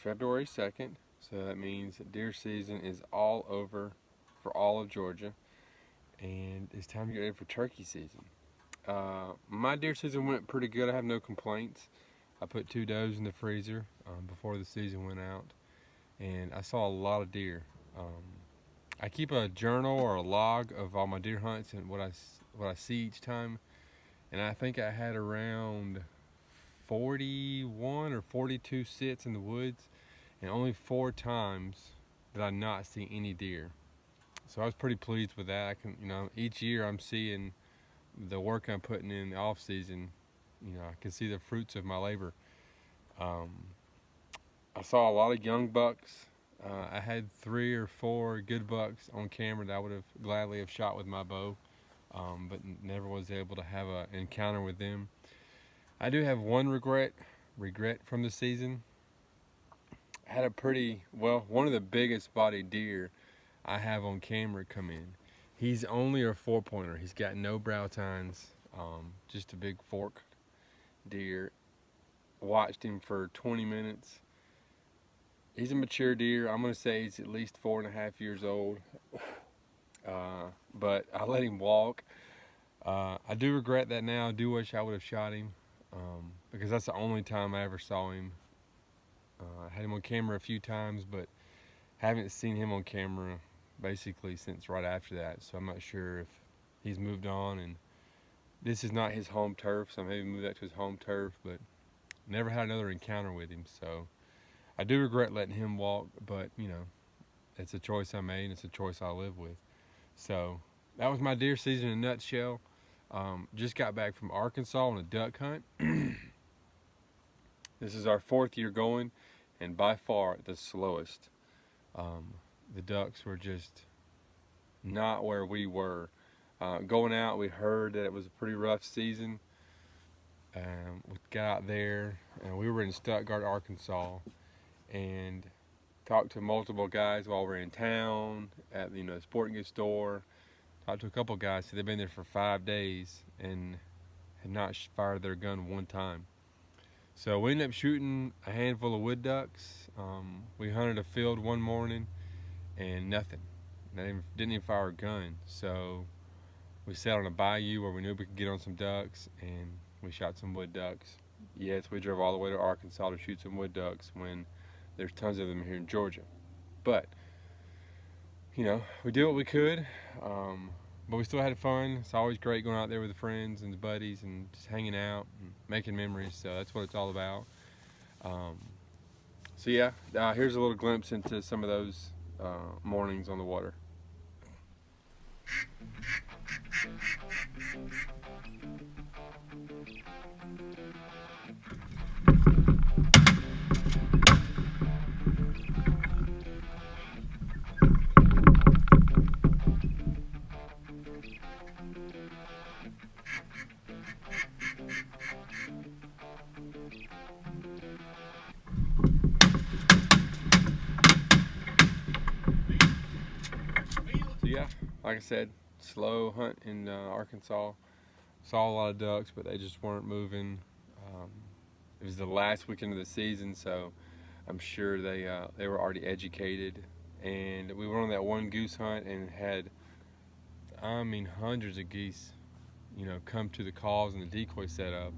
February 2nd, so that means deer season is all over for all of Georgia, and it's time to get ready for turkey season. My deer season went pretty good. I have no complaints. I put 2 does in the freezer before the season went out, and I saw a lot of deer. I keep a journal or a log of all my deer hunts and what I see each time, and I think I had around 41 or 42 sits in the woods, and only 4 times did I not see any deer. So I was pretty pleased with that. Each year I'm seeing the work I'm putting in the off season. I can see the fruits of my labor. I saw a lot of young bucks. I had 3 or 4 good bucks on camera that I would have gladly have shot with my bow, but never was able to have an encounter with them. I do have one regret from the season. I had one of the biggest bodied deer I have on camera come in. He's only a 4-pointer. He's got no brow tines, just a big fork deer. Watched him for 20 minutes. He's a mature deer. I'm gonna say he's at least 4.5 years old. But I let him walk. I do regret that now. I do wish I would have shot him, because that's the only time I ever saw him. I had him on camera a few times, but haven't seen him on camera basically since right after that. So I'm not sure if he's moved on, and this is not his home turf, so maybe move that to his home turf, but never had another encounter with him. So I do regret letting him walk, but it's a choice I made, and it's a choice I live with. So that was my deer season in a nutshell. Just got back from Arkansas on a duck hunt. This is our 4th year going, and by far the slowest. The ducks were just not where we were. Going out, we heard that it was a pretty rough season. We got out there, and we were in Stuttgart, Arkansas, and talked to multiple guys while we were in town at the sporting goods store. Talked to a couple guys, so they've been there for 5 days and had not fired their gun one time. So we ended up shooting a handful of wood ducks. We hunted a field one morning and nothing. Didn't even fire a gun. So we sat on a bayou where we knew we could get on some ducks, and we shot some wood ducks. Yes, we drove all the way to Arkansas to shoot some wood ducks when there's tons of them here in Georgia. But we did what we could, but we still had fun. It's always great going out there with the friends and the buddies and just hanging out and making memories. So that's what it's all about. Here's a little glimpse into some of those mornings on the water. Like I said, slow hunt in Arkansas. Saw a lot of ducks, but they just weren't moving. It was the last weekend of the season, so I'm sure they were already educated. And we went on that one goose hunt and had, hundreds of geese, come to the calls and the decoy setup.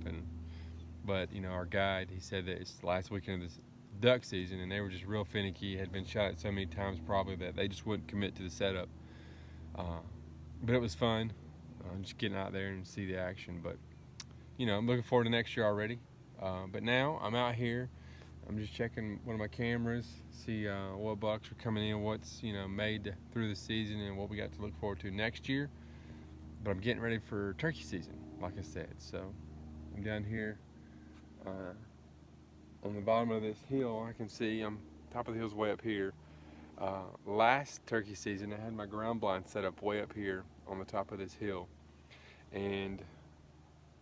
But our guide, he said that it's the last weekend of the duck season, and they were just real finicky. Had been shot at so many times probably that they just wouldn't commit to the setup. But it was fun, just getting out there and see the action. But I'm looking forward to next year already. But now I'm out here. I'm just checking one of my cameras, see what bucks are coming in, what's made through the season, and what we got to look forward to next year. But I'm getting ready for turkey season, like I said. So I'm down here on the bottom of this hill. I can see top of the hill's way up here. Last turkey season, I had my ground blind set up way up here on the top of this hill, and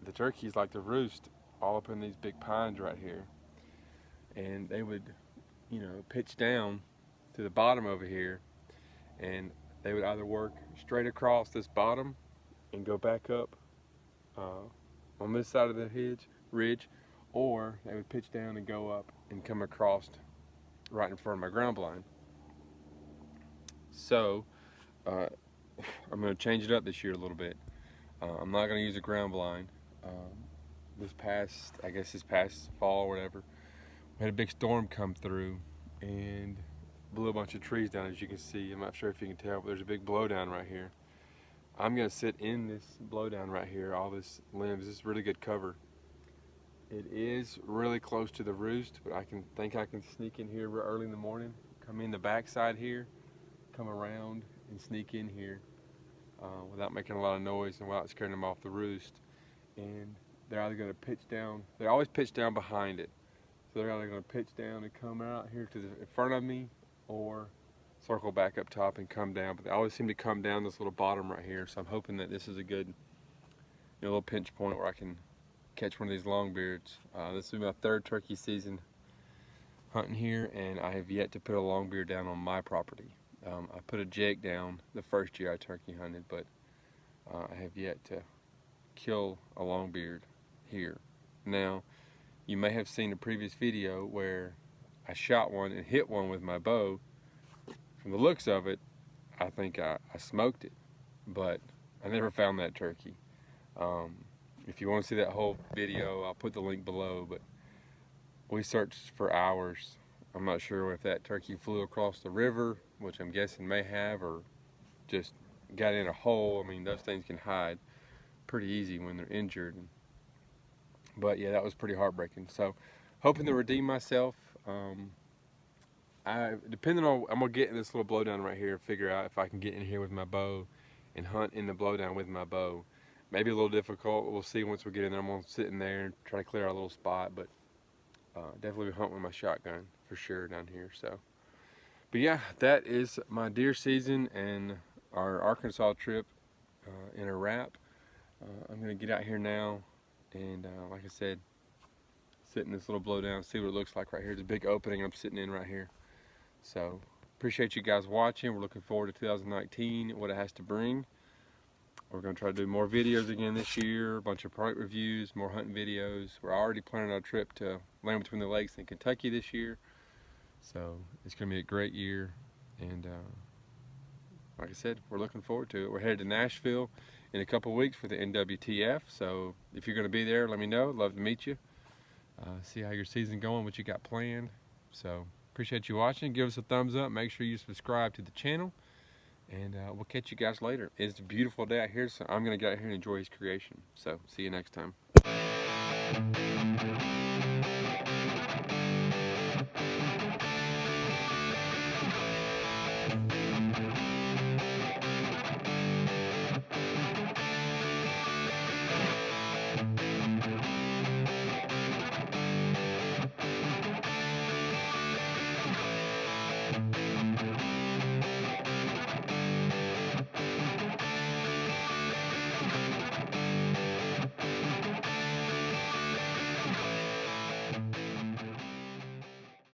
the turkeys like to roost all up in these big pines right here, and they would pitch down to the bottom over here, and they would either work straight across this bottom and go back up on this side of the ridge, or they would pitch down and go up and come across right in front of my ground blind. So I'm going to change it up this year a little bit. I'm not going to use a ground blind. This past fall or whatever, we had a big storm come through and blew a bunch of trees down, as you can see. I'm not sure if you can tell, but there's a big blowdown right here. I'm going to sit in this blowdown right here, all this limbs. This is really good cover. It is really close to the roost, but I can sneak in here real early in the morning, come in the backside here, come around and sneak in here without making a lot of noise and without scaring them off the roost. And they're either going to pitch down, they always pitch down behind it. So they're either going to pitch down and come out here to the in front of me, or circle back up top and come down. But they always seem to come down this little bottom right here. So I'm hoping that this is a good, little pinch point where I can catch one of these longbeards. This will be my third turkey season hunting here, and I have yet to put a longbeard down on my property. I put a jake down the first year I turkey hunted, but I have yet to kill a longbeard here. Now, you may have seen a previous video where I shot one and hit one with my bow. From the looks of it, I think I smoked it, but I never found that turkey. If you want to see that whole video, I'll put the link below, but we searched for hours. I'm not sure if that turkey flew across the river, which I'm guessing may have, or just got in a hole. I mean, those things can hide pretty easy when they're injured. But yeah, that was pretty heartbreaking. So, hoping to redeem myself. Depending on, I'm gonna get in this little blowdown right here, figure out if I can get in here with my bow and hunt in the blowdown with my bow. Maybe a little difficult. We'll see once we get in there. I'm gonna sit in there and try to clear out a little spot, but definitely hunt with my shotgun for sure down here. So, but yeah, that is my deer season and our Arkansas trip in a wrap. I'm gonna get out here now and like I said, sit in this little blowdown, see what it looks like right here. It's a big opening I'm sitting in right here. So appreciate you guys watching. We're looking forward to 2019, what it has to bring. We're going to try to do more videos again this year, a bunch of product reviews, more hunting videos. We're already planning our trip to Land Between the Lakes in Kentucky this year. So it's going to be a great year. And like I said, we're looking forward to it. We're headed to Nashville in a couple weeks for the NWTF. So if you're going to be there, let me know. I'd love to meet you. See how your season's going, what you got planned. So appreciate you watching. Give us a thumbs up. Make sure you subscribe to the channel. And we'll catch you guys later. It's a beautiful day out here, so I'm going to get out here and enjoy his creation. So see you next time.